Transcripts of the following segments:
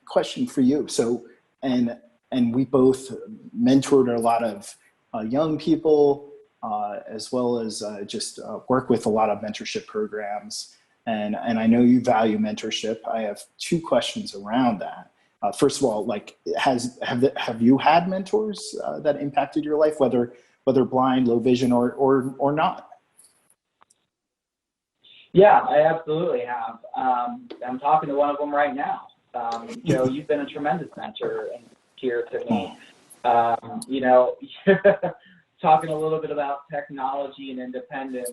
Question for you. So, and we both mentored a lot of young people, as well as just work with a lot of mentorship programs. And I know you value mentorship. I have two questions around that. First of all, like, have you had mentors that impacted your life, whether blind, low vision, or not? Yeah, I absolutely have. I'm talking to one of them right now. You've been a tremendous mentor here to me. Talking a little bit about technology and independence.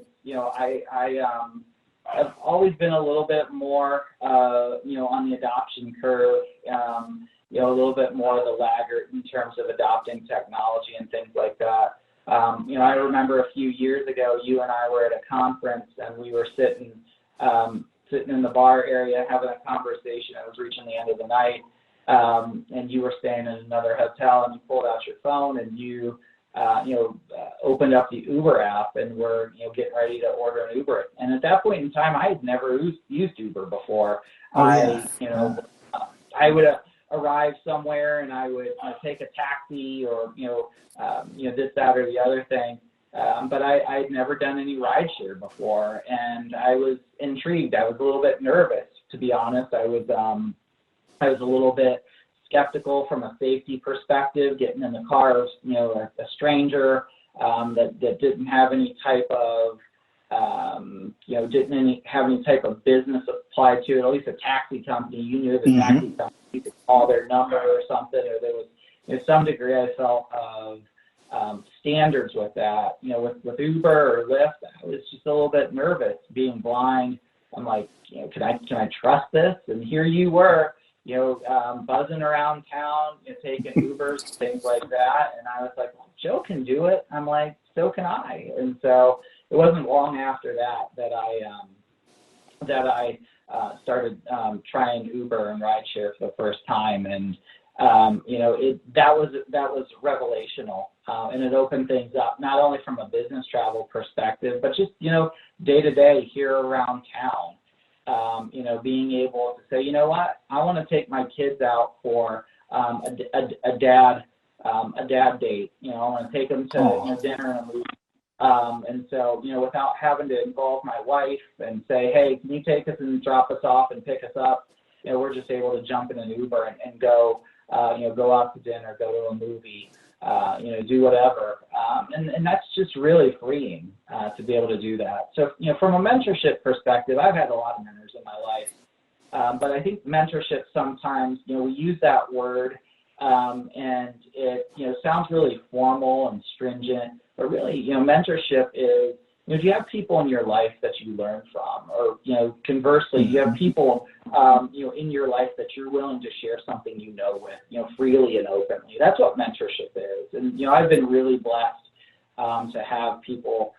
I've always been a little bit more, on the adoption curve. A little bit more the laggard in terms of adopting technology and things like that. I remember a few years ago, you and I were at a conference and we were sitting in the bar area having a conversation. It was reaching the end of the night, and you were staying in another hotel, and you pulled out your phone and you opened up the Uber app and were getting ready to order an Uber. And at that point in time, I had never used Uber before. I would arrive somewhere and I would take a taxi or this, that, or the other thing. But I'd never done any rideshare before, and I was intrigued. I was a little bit nervous, to be honest. I was a little bit skeptical from a safety perspective, getting in the car of a stranger that didn't have any type of have any type of business applied to it. At least a taxi company, you knew the taxi company, you could call their number or something, or there was some degree I felt of standards with that. With Uber or Lyft, I was just a little bit nervous being blind. I'm like, can I trust this? And here you were, buzzing around town, taking Ubers, things like that. And I was like, well, Joe can do it. I'm like, so can I. And so it wasn't long after that I started trying Uber and rideshare for the first time. And that was revelational, and it opened things up, not only from a business travel perspective, but just, day to day here around town. Being able to say, you know what, I want to take my kids out for a dad date. I want to take them to dinner and a movie. And so, without having to involve my wife and say, hey, can you take us and drop us off and pick us up? We're just able to jump in an Uber and go, go out to dinner, go to a movie, do whatever. And that's just really freeing to be able to do that. So, from a mentorship perspective, I've had a lot of mentors in my life. But I think mentorship sometimes, we use that word and it, sounds really formal and stringent. But really, mentorship is, do you have people in your life that you learn from? Or, conversely, do you have people, in your life that you're willing to share something with, freely and openly? That's what mentorship is. And, I've been really blessed to have people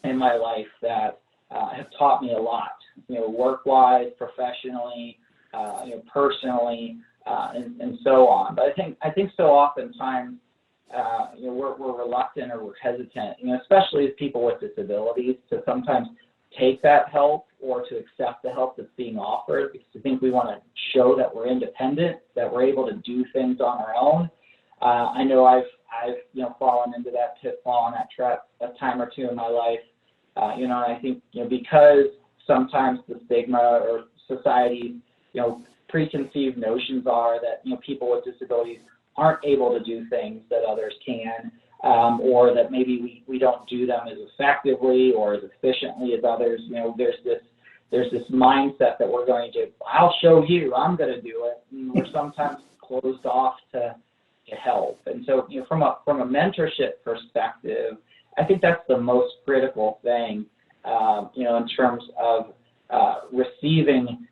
in my life that have taught me a lot, work-wise, professionally, personally, and so on. But I think so oftentimes, we're reluctant or we're hesitant, especially as people with disabilities, to sometimes take that help or to accept the help that's being offered, because I think we want to show that we're independent, that we're able to do things on our own. I know I've fallen into that pitfall and that trap a time or two in my life, and I think, because sometimes the stigma or society's, preconceived notions are that, people with disabilities aren't able to do things that others can, or that maybe we don't do them as effectively or as efficiently as others. There's this mindset that we're going to, I'll show you, I'm going to do it. And we're sometimes closed off to help. And so, from a mentorship perspective, I think that's the most critical thing, in terms of receiving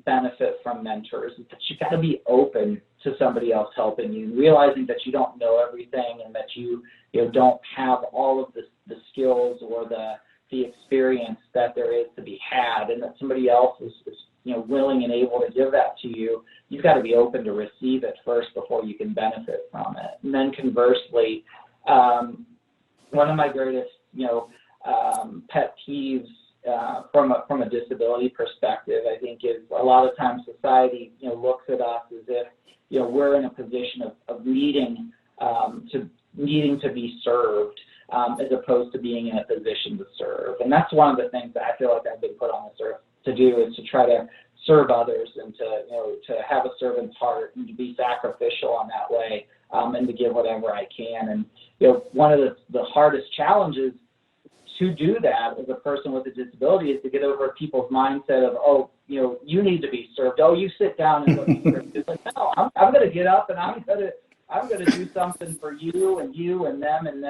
benefit from mentors, is that you got to be open to somebody else helping you, realizing that you don't know everything and that you don't have all of the skills or the experience that there is to be had, and that somebody else is willing and able to give that to you. You've got to be open to receive it first before you can benefit from it. And then conversely, one of my greatest pet peeves from a disability perspective, I think is a lot of times society, looks at us as if, we're in a position of needing to be served, as opposed to being in a position to serve. And that's one of the things that I feel like I've been put on this earth to do, is to try to serve others and to have a servant's heart and to be sacrificial in that way, and to give whatever I can. And, one of the hardest challenges to do that as a person with a disability is to get over people's mindset of, oh, you need to be served. Oh, you sit down and go be served. It's like, no, I'm going to get up and I'm going to do something for you and them, and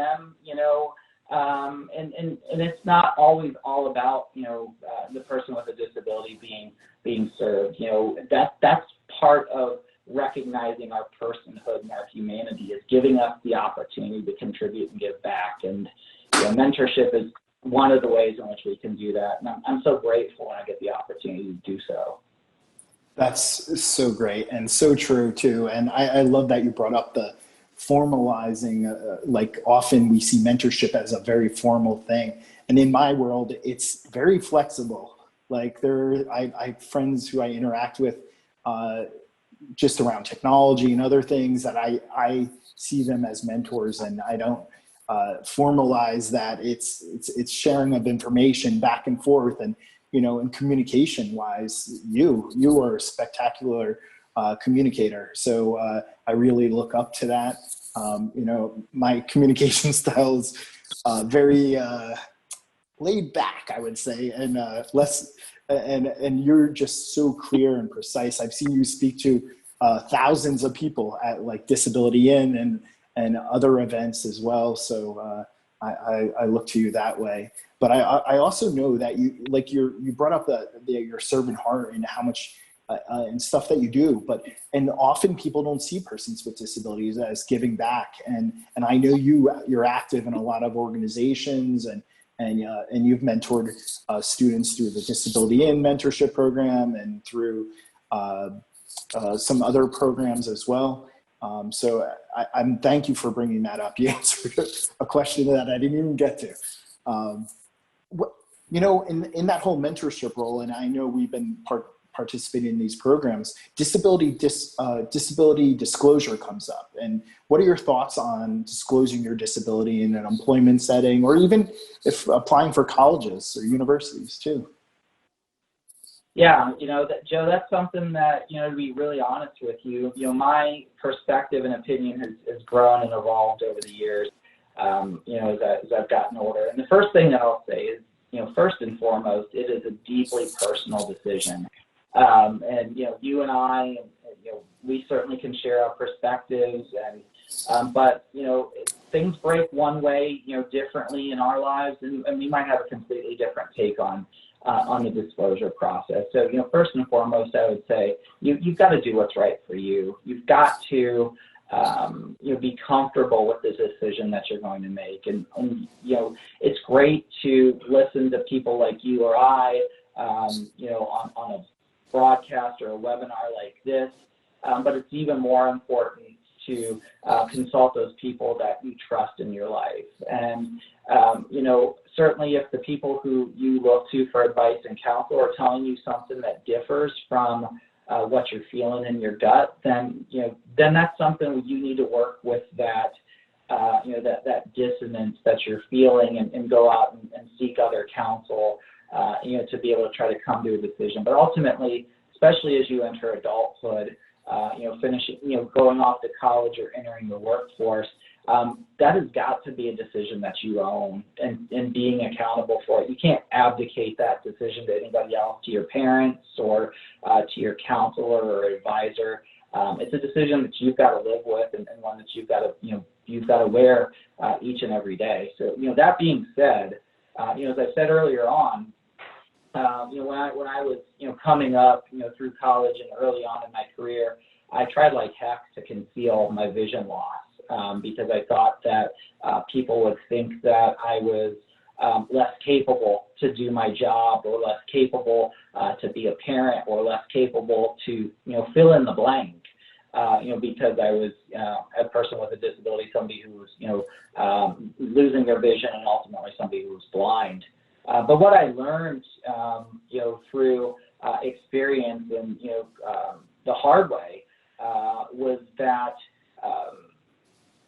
it's not always all about, the person with a disability being served. That's part of recognizing our personhood and our humanity, is giving us the opportunity to contribute and give back. And mentorship is one of the ways in which we can do that. And I'm so grateful when I get the opportunity to do so. That's so great and so true too. And I love that you brought up the formalizing, like often we see mentorship as a very formal thing. And in my world, it's very flexible. Like I have friends who I interact with just around technology and other things that I see them as mentors, and I don't formalize that. It's sharing of information back and forth, and and communication wise, you are a spectacular communicator. So I really look up to that. My communication style is very laid back, I would say, and less. And you're just so clear and precise. I've seen you speak to thousands of people at like Disability Inn and other events as well. So I look to you that way. But I also know that you brought up your servant heart and how much and stuff that you do. And often people don't see persons with disabilities as giving back. And I know you're active in a lot of organizations, and you've mentored students through the Disability Inn mentorship program and through some other programs as well. So I'm thank you for bringing that up. You answered a question that I didn't even get to. In that whole mentorship role, and I know we've been participating in these programs, disability disclosure comes up. And what are your thoughts on disclosing your disability in an employment setting, or even if applying for colleges or universities too? Yeah, Joe, that's something that, to be really honest with you, my perspective and opinion has grown and evolved over the years, as I've gotten older. And the first thing that I'll say is, first and foremost, it is a deeply personal decision. And, you and I, we certainly can share our perspectives, but, things break one way, differently in our lives, and we might have a completely different take on the disclosure process. So, first and foremost, I would say you've got to do what's right for you. You've got to, be comfortable with the decision that you're going to make. And it's great to listen to people like you or I, on a broadcast or a webinar like this, but it's even more important to consult those people that you trust in your life. And, certainly if the people who you look to for advice and counsel are telling you something that differs from what you're feeling in your gut, then that's something you need to work with, that dissonance that you're feeling, and go out and seek other counsel, to be able to try to come to a decision. But ultimately, especially as you enter adulthood, finishing, going off to college or entering the workforce, that has got to be a decision that you own, and being accountable for it. You can't abdicate that decision to anybody else, to your parents or to your counselor or advisor. It's a decision that you've got to live with, and one that you've got to wear each and every day. So, that being said, as I said earlier on, when I was, coming up, through college and early on in my career, I tried like heck to conceal my vision loss, because I thought that people would think that I was less capable to do my job, or less capable to be a parent, or less capable to, fill in the blank. Because I was a person with a disability, somebody who was, losing their vision, and ultimately somebody who was blind. But what I learned, through experience and, the hard way, was that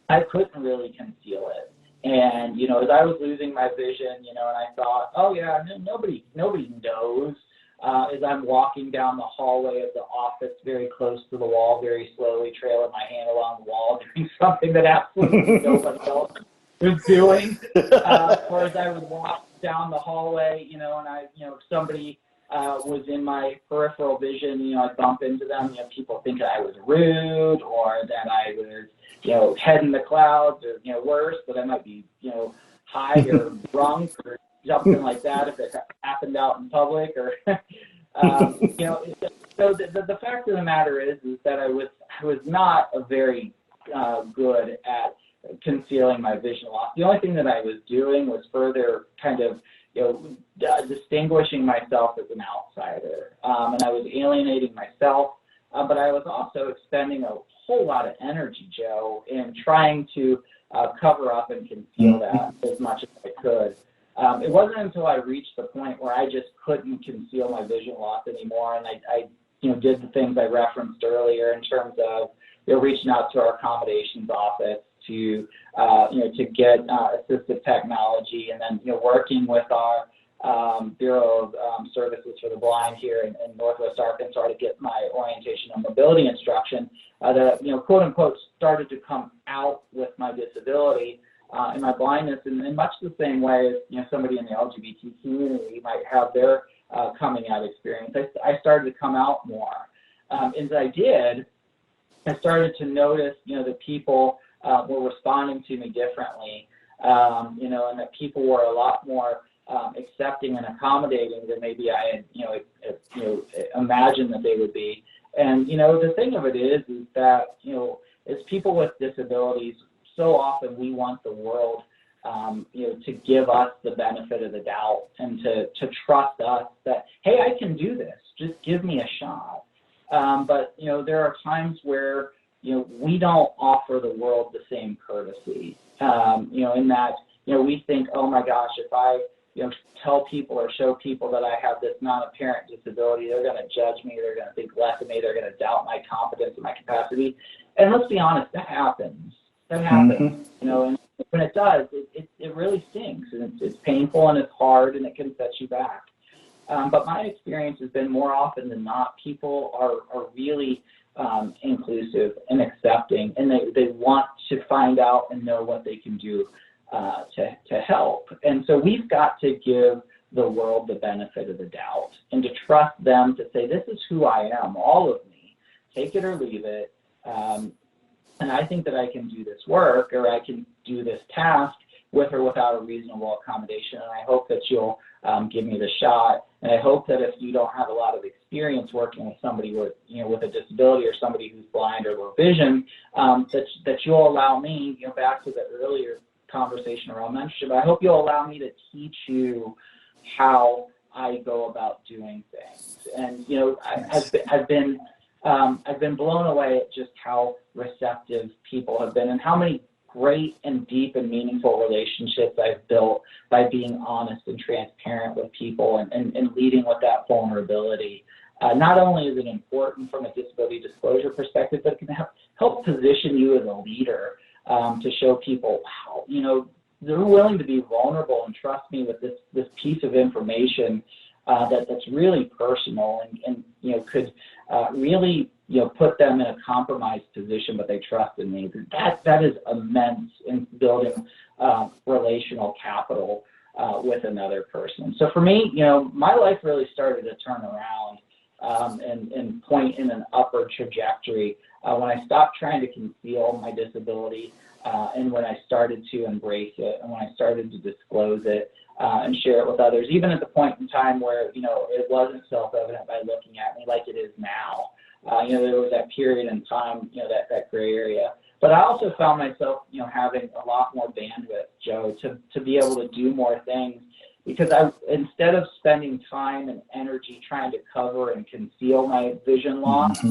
I couldn't really conceal it. And, as I was losing my vision, and I thought, oh yeah, nobody knows, as I'm walking down the hallway of the office very close to the wall, very slowly trailing my hand along the wall, doing something that absolutely nobody else was doing. Or as I would walk down the hallway, and I, if somebody was in my peripheral vision, I'd bump into them, people think I was rude or that I was, head in the clouds or, worse, that I might be, high or drunk or something like that if it happened out in public or, so the fact of the matter is that I was not a very good at concealing my vision loss. The only thing that I was doing was further kind of, distinguishing myself as an outsider. And I was alienating myself, but I was also expending a whole lot of energy, Joe, in trying to cover up and conceal that as much as I could. It wasn't until I reached the point where I just couldn't conceal my vision loss anymore, and I did the things I referenced earlier in terms of, reaching out to our accommodations office to get assistive technology, and then, working with our Bureau of Services for the Blind here in Northwest Arkansas to get my orientation and mobility instruction that, quote unquote, started to come out with my disability and my blindness in much the same way as, somebody in the LGBT community might have their coming out experience. I started to come out more. As I did, I started to notice, that people were responding to me differently, and that people were a lot more accepting and accommodating than maybe I had, imagined that they would be. And, the thing of it is that, as people with disabilities, so often we want the world, to give us the benefit of the doubt and to trust us that, hey, I can do this, just give me a shot. But, there are times where, we don't offer the world the same courtesy, in that, we think, oh my gosh, if I, tell people or show people that I have this non-apparent disability, they're going to judge me, they're going to think less of me, they're going to doubt my competence and my capacity. And let's be honest, that happens. That happens, and when it does, it really stings, and it's painful and it's hard and it can set you back. But my experience has been more often than not, people are really inclusive and accepting, and they want to find out and know what they can do to help. And so we've got to give the world the benefit of the doubt and to trust them to say, this is who I am, all of me, take it or leave it. And I think that I can do this work, or I can do this task with or without a reasonable accommodation. And I hope that you'll give me the shot. And I hope that if you don't have a lot of experience working with somebody with, with a disability or somebody who's blind or low vision, that you'll allow me, back to the earlier conversation around mentorship, I hope you'll allow me to teach you how I go about doing things. And, I've been blown away at just how receptive people have been and how many great and deep and meaningful relationships I've built by being honest and transparent with people and leading with that vulnerability. Not only is it important from a disability disclosure perspective, but it can help position you as a leader to show people, wow, they're willing to be vulnerable and trust me with this piece of information that's really personal and could really put them in a compromised position, but they trust in me. That is immense in building relational capital with another person. So for me, my life really started to turn around and point in an upward trajectory when I stopped trying to conceal my disability and when I started to embrace it and when I started to disclose it and share it with others, even at the point in time where, it wasn't self-evident by looking at me like it is now. There was that period in time, that gray area. But I also found myself, having a lot more bandwidth, Joe, to be able to do more things, because instead of spending time and energy trying to cover and conceal my vision loss,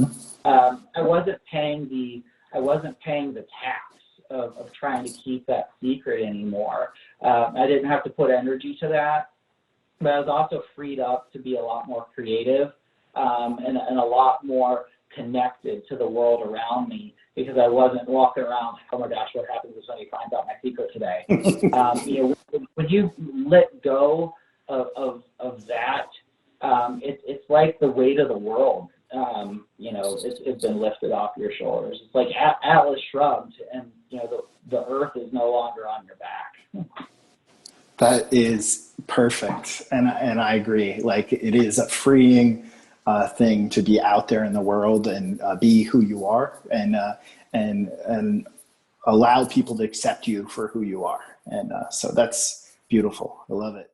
I wasn't paying the tax of trying to keep that secret anymore. I didn't have to put energy to that. but I was also freed up to be a lot more creative, and a lot more connected to the world around me, because I wasn't walking around, oh my gosh, what happens if somebody finds out my secret today? When you let go of that, it's like the weight of the world, it's been lifted off your shoulders. It's like Atlas shrugged, and the earth is no longer on your back. That is perfect, and I agree. Like, it is a freeing thing to be out there in the world and be who you are, and allow people to accept you for who you are. And so that's beautiful. I love it.